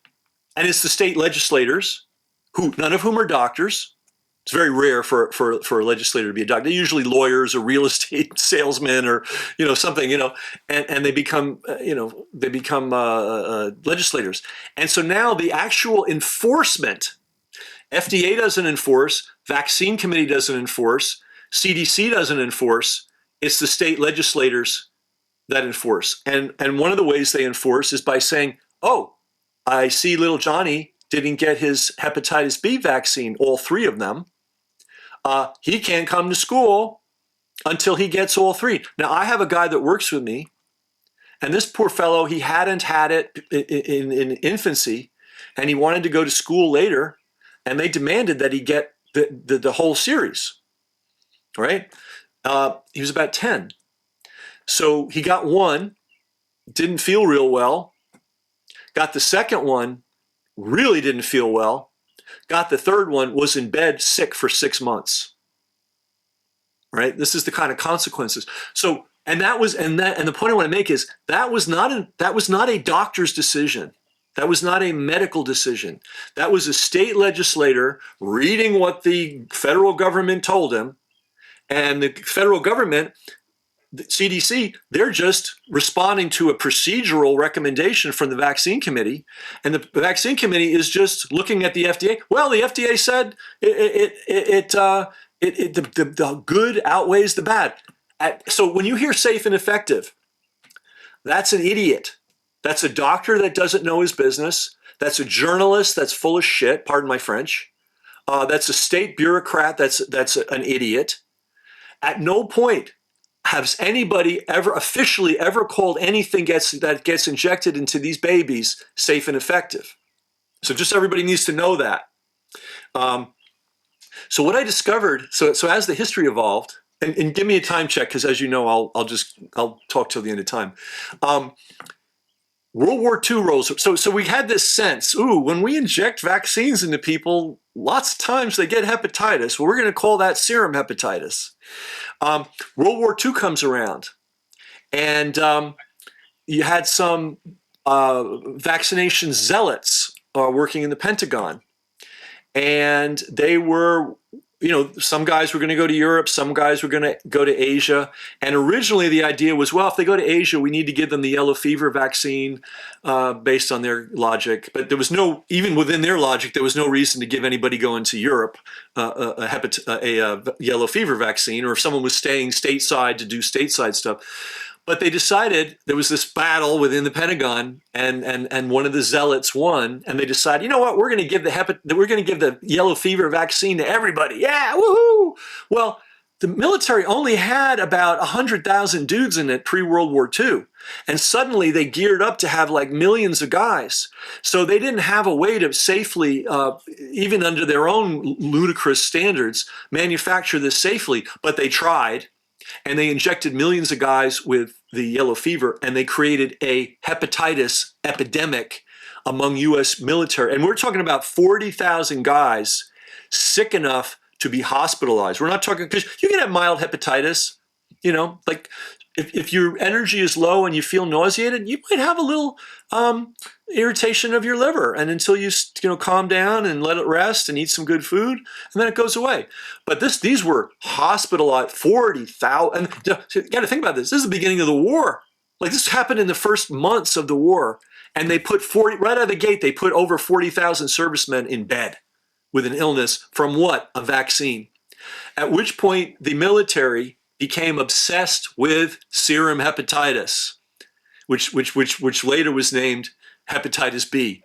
And it's the state legislators, who none of whom are doctors. It's very rare for a legislator to be a doctor. They're usually lawyers or real estate salesmen or something, and they become legislators. And so now the actual enforcement, FDA doesn't enforce, vaccine committee doesn't enforce, CDC doesn't enforce, it's the state legislators that enforce. And one of the ways they enforce is by saying, oh, I see little Johnny didn't get his hepatitis B vaccine, all three of them. He can't come to school until he gets all three. Now, I have a guy that works with me, and this poor fellow, he hadn't had it in infancy, and he wanted to go to school later, and they demanded that he get the whole series. Right? He was about 10. So he got one, didn't feel real well. Got the second one, really didn't feel well. Got the third one, was in bed sick for 6 months. Right? This is the kind of consequences. So, and the point I want to make is that was not a doctor's decision. That was not a medical decision. That was a state legislator reading what the federal government told him. And the federal government, the CDC, they're just responding to a procedural recommendation from the vaccine committee. And the vaccine committee is just looking at the FDA. Well, the FDA said the good outweighs the bad. So when you hear safe and effective, that's an idiot. That's a doctor that doesn't know his business. That's a journalist that's full of shit, pardon my French. That's a state bureaucrat that's an idiot. At no point has anybody ever officially called anything that gets injected into these babies safe and effective. So just everybody needs to know that. So what I discovered, so as the history evolved, and give me a time check, because as you know, I'll talk till the end of time. World War II rolls. So we had this sense, ooh, when we inject vaccines into people, lots of times they get hepatitis. Well, we're going to call that serum hepatitis. World War II comes around, and you had some vaccination zealots working in the Pentagon, and they were, some guys were going to go to Europe, some guys were going to go to Asia. And originally the idea was, well, if they go to Asia, we need to give them the yellow fever vaccine based on their logic. But there was no, even within their logic, there was no reason to give anybody going to Europe a yellow fever vaccine, or if someone was staying stateside to do stateside stuff. But they decided there was this battle within the Pentagon, and one of the zealots won, and they decided, you know what, we're going to give the yellow fever vaccine to everybody. Yeah, woohoo! Well, the military only had about 100,000 dudes in it pre-World War II, and suddenly they geared up to have like millions of guys. So they didn't have a way to safely, even under their own ludicrous standards, manufacture this safely. But they tried. And they injected millions of guys with the yellow fever, and they created a hepatitis epidemic among U.S. military. And we're talking about 40,000 guys sick enough to be hospitalized. We're not talking, because you can have mild hepatitis, like if your energy is low and you feel nauseated, you might have a little irritation of your liver, and until you calm down and let it rest and eat some good food, and then it goes away. But these were hospitalized 40,000. And you got to think about this. This is the beginning of the war. Like, this happened in the first months of the war, and they put right out of the gate. They put over 40,000 servicemen in bed with an illness from what? A vaccine. At which point the military became obsessed with serum hepatitis, which later was named hepatitis B.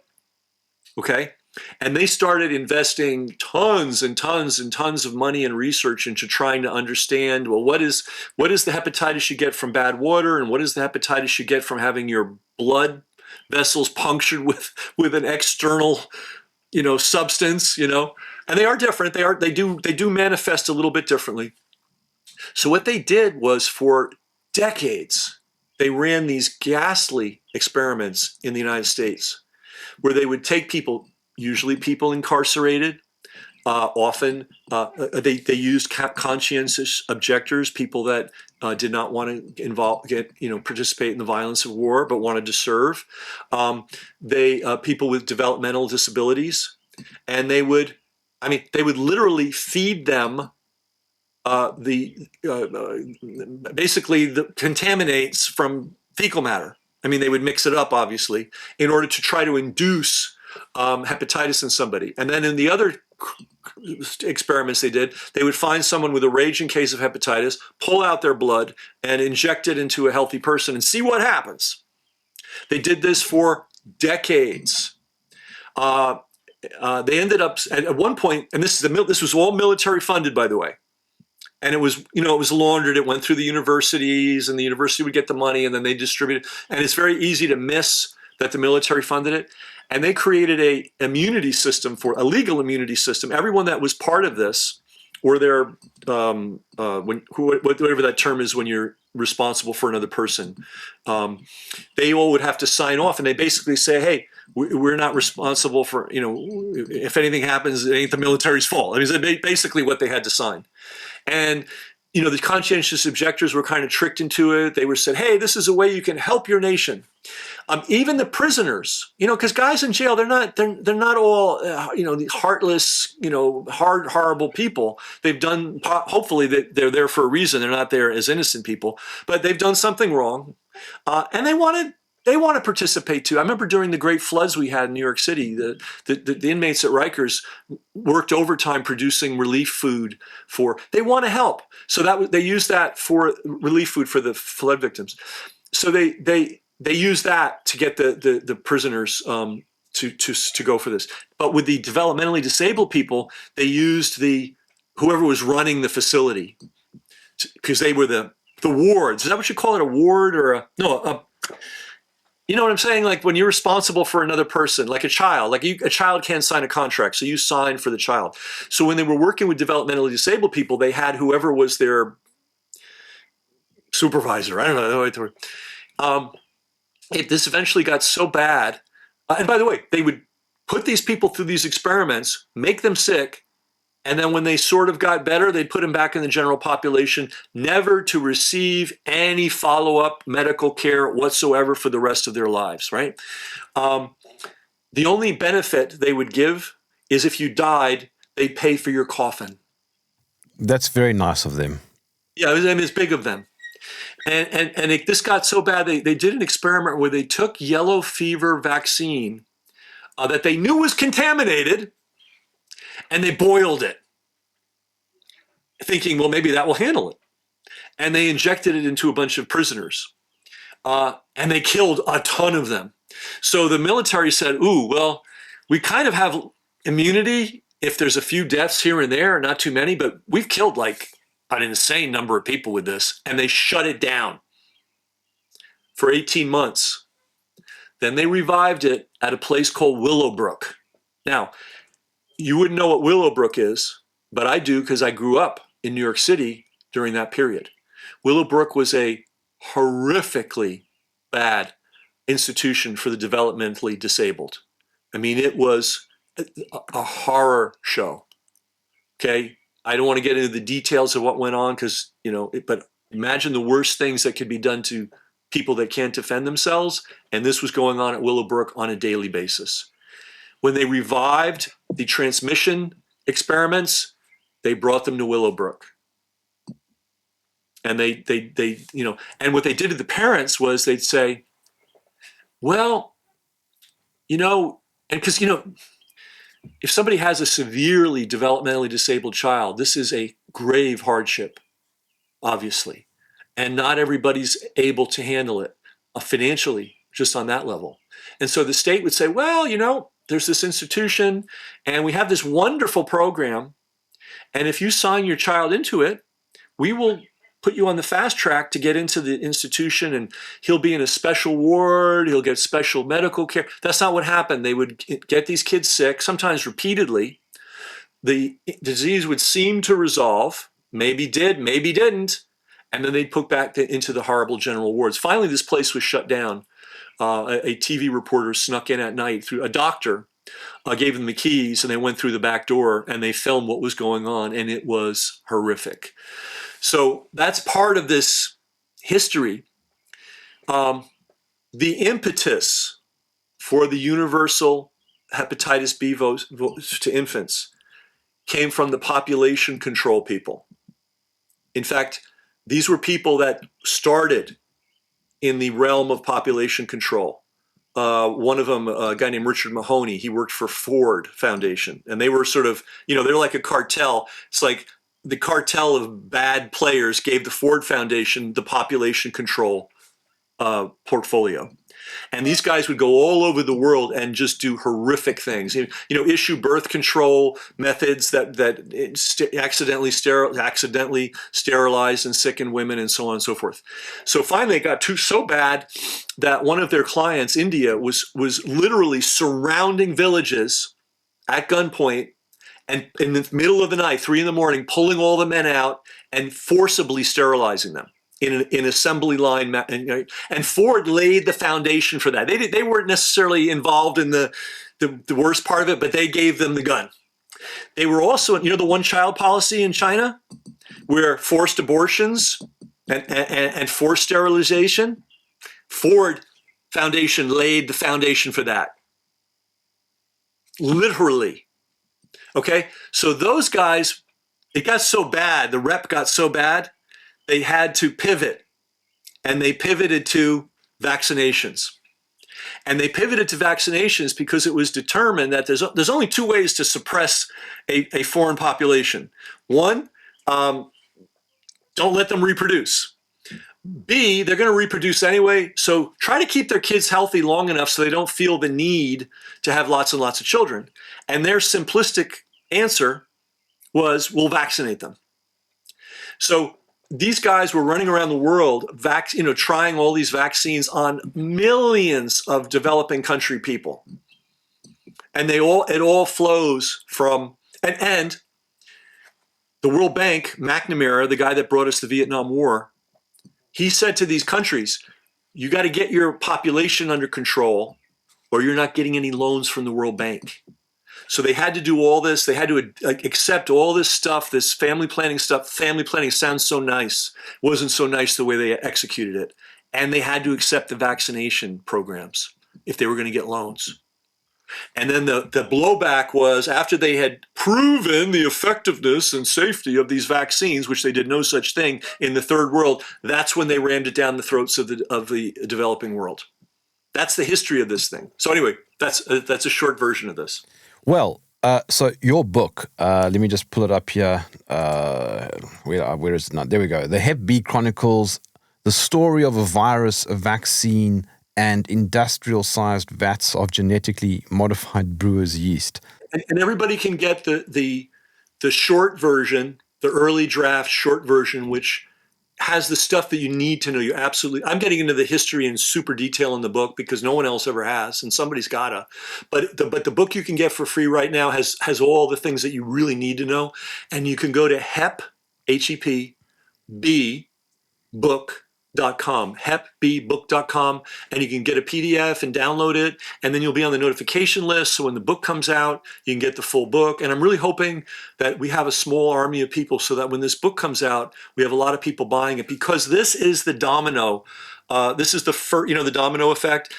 Okay? And they started investing tons and tons and tons of money and research into trying to understand, well, what is the hepatitis you get from bad water, and what is the hepatitis you get from having your blood vessels punctured with an external, substance, and they are different. They do manifest a little bit differently. So what they did was, for decades, they ran these ghastly experiments in the United States where they would take people, usually people incarcerated, often they used conscientious objectors, people that did not want to participate in the violence of war but wanted to serve. People with developmental disabilities, and they would literally feed them basically the contaminates from fecal matter. They would mix it up, obviously, in order to try to induce hepatitis in somebody. And then in the other experiments they did, they would find someone with a raging case of hepatitis, pull out their blood, and inject it into a healthy person and see what happens. They did this for decades. They ended up at one point, and this was all military funded, by the way. And it was laundered. It went through the universities, and the university would get the money, and then they distributed it. And it's very easy to miss that the military funded it. And they created a legal immunity system. Everyone that was part of this, or their whatever that term is when you're responsible for another person, they all would have to sign off, and they basically say, hey, we're not responsible for, if anything happens, it ain't the military's fault. It's basically what they had to sign. And, the conscientious objectors were kind of tricked into it. They were said, hey, this is a way you can help your nation. Even the prisoners, because guys in jail, they're not all, heartless, horrible people. They've done, hopefully they're there for a reason. They're not there as innocent people, but they've done something wrong. And they want to participate too. I remember during the great floods we had in New York City, the inmates at Rikers worked overtime producing relief food they want to help. So they used that for relief food for the flood victims. So they use that to get the prisoners to go for this. But with the developmentally disabled people, they used whoever was running the facility, because they were the wards. Is that what you call it? A ward or you know what I'm saying? Like when you're responsible for another person, like a child, a child can't sign a contract, so you sign for the child. So when they were working with developmentally disabled people, they had whoever was their supervisor. I don't know. This eventually got so bad. And by the way, they would put these people through these experiments, make them sick, and then when they sort of got better, they'd put them back in the general population, never to receive any follow-up medical care whatsoever for the rest of their lives, right? The only benefit they would give is if you died, they'd pay for your coffin. That's very nice of them. Yeah, it's big of them. This got so bad, they did an experiment where they took yellow fever vaccine that they knew was contaminated, and they boiled it, thinking, well, maybe that will handle it. And they injected it into a bunch of prisoners, and they killed a ton of them. So the military said, ooh, well, we kind of have immunity if there's a few deaths here and there, not too many, but we've killed like an insane number of people with this, and they shut it down for 18 months. Then they revived it at a place called Willowbrook. Now, you wouldn't know what Willowbrook is, but I do because I grew up in New York City during that period. Willowbrook was a horrifically bad institution for the developmentally disabled. I mean, it was a horror show. Okay, I don't want to get into the details of what went on because, but imagine the worst things that could be done to people that can't defend themselves. And this was going on at Willowbrook on a daily basis. When they revived the transmission experiments, they brought them to Willowbrook. And and what they did to the parents was they'd say, well, and because, if somebody has a severely developmentally disabled child, this is a grave hardship, obviously. And not everybody's able to handle it financially, just on that level. And so the state would say, well, there's this institution and we have this wonderful program. And if you sign your child into it, we will put you on the fast track to get into the institution, and he'll be in a special ward, he'll get special medical care. That's not what happened. They would get these kids sick, sometimes repeatedly. The disease would seem to resolve, maybe did, maybe didn't, and then they'd put back into the horrible general wards. Finally, this place was shut down. A TV reporter snuck in at night through a doctor, gave them the keys, and they went through the back door and they filmed what was going on, and it was horrific. So that's part of this history. The impetus for the universal hepatitis B to infants came from the population control people. In fact, these were people that started in the realm of population control. One of them, a guy named Richard Mahoney, he worked for Ford Foundation, and they were sort of, they're like a cartel. It's like the cartel of bad players gave the Ford Foundation the population control portfolio. And these guys would go all over the world and just do horrific things. Issue birth control methods that accidentally sterilize and sicken women, and so on and so forth. So finally, it got so bad that one of their clients, India, was literally surrounding villages at gunpoint, and in the middle of the night, 3 a.m, pulling all the men out and forcibly sterilizing them in an assembly line. And Ford laid the foundation for that. They weren't necessarily involved in the worst part of it, but they gave them the gun. They were also, the one-child policy in China, where forced abortions and forced sterilization, Ford Foundation laid the foundation for that. Literally. Okay, so those guys, it got so bad, the rep got so bad, they had to pivot, and they pivoted to vaccinations. And they pivoted to vaccinations because it was determined that there's only 2 ways to suppress a foreign population. One, don't let them reproduce. B, they're going to reproduce anyway, so try to keep their kids healthy long enough so they don't feel the need to have lots and lots of children. And their simplistic answer was, we'll vaccinate them. So these guys were running around the world, trying all these vaccines on millions of developing country people. And it all flows from, and the World Bank, McNamara, the guy that brought us the Vietnam War, he said to these countries, you got to get your population under control or you're not getting any loans from the World Bank. So they had to do all this. They had to accept all this stuff, this family planning stuff. Family planning sounds so nice. Wasn't so nice the way they executed it. And they had to accept the vaccination programs if they were going to get loans. And then the blowback was after they had proven the effectiveness and safety of these vaccines, which they did no such thing in the third world, that's when they rammed it down the throats of the developing world. That's the history of this thing. So anyway, that's a short version of this. Well, so your book, let me just pull it up here. Where is it now? There we go. The Hep B Chronicles, the story of a virus, a vaccine, and industrial-sized vats of genetically modified brewer's yeast. And everybody can get the short version, the early draft short version, which has the stuff that you need to know. You absolutely. I'm getting into the history in super detail in the book because no one else ever has, and somebody's gotta. But the book you can get for free right now has all the things that you really need to know, and you can go to HepB book.com, hepbbook.com, and you can get a PDF and download it, and then you'll be on the notification list. So when the book comes out, you can get the full book. And I'm really hoping that we have a small army of people so that when this book comes out, we have a lot of people buying it, because this is the domino. This is the first, the domino effect.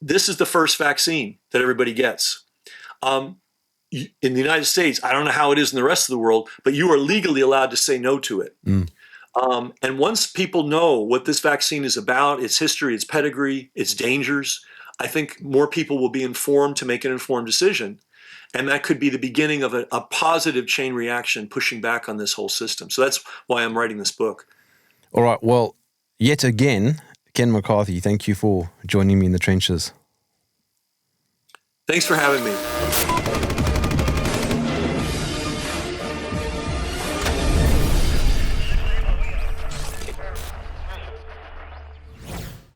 This is the first vaccine that everybody gets. In the United States, I don't know how it is in the rest of the world, but you are legally allowed to say no to it. And once people know what this vaccine is about, its history, its pedigree, its dangers, I think more people will be informed to make an informed decision. And that could be the beginning of a positive chain reaction pushing back on this whole system. So that's why I'm writing this book. All right. Well, yet again, Ken McCarthy, thank you for joining me in the trenches. Thanks for having me.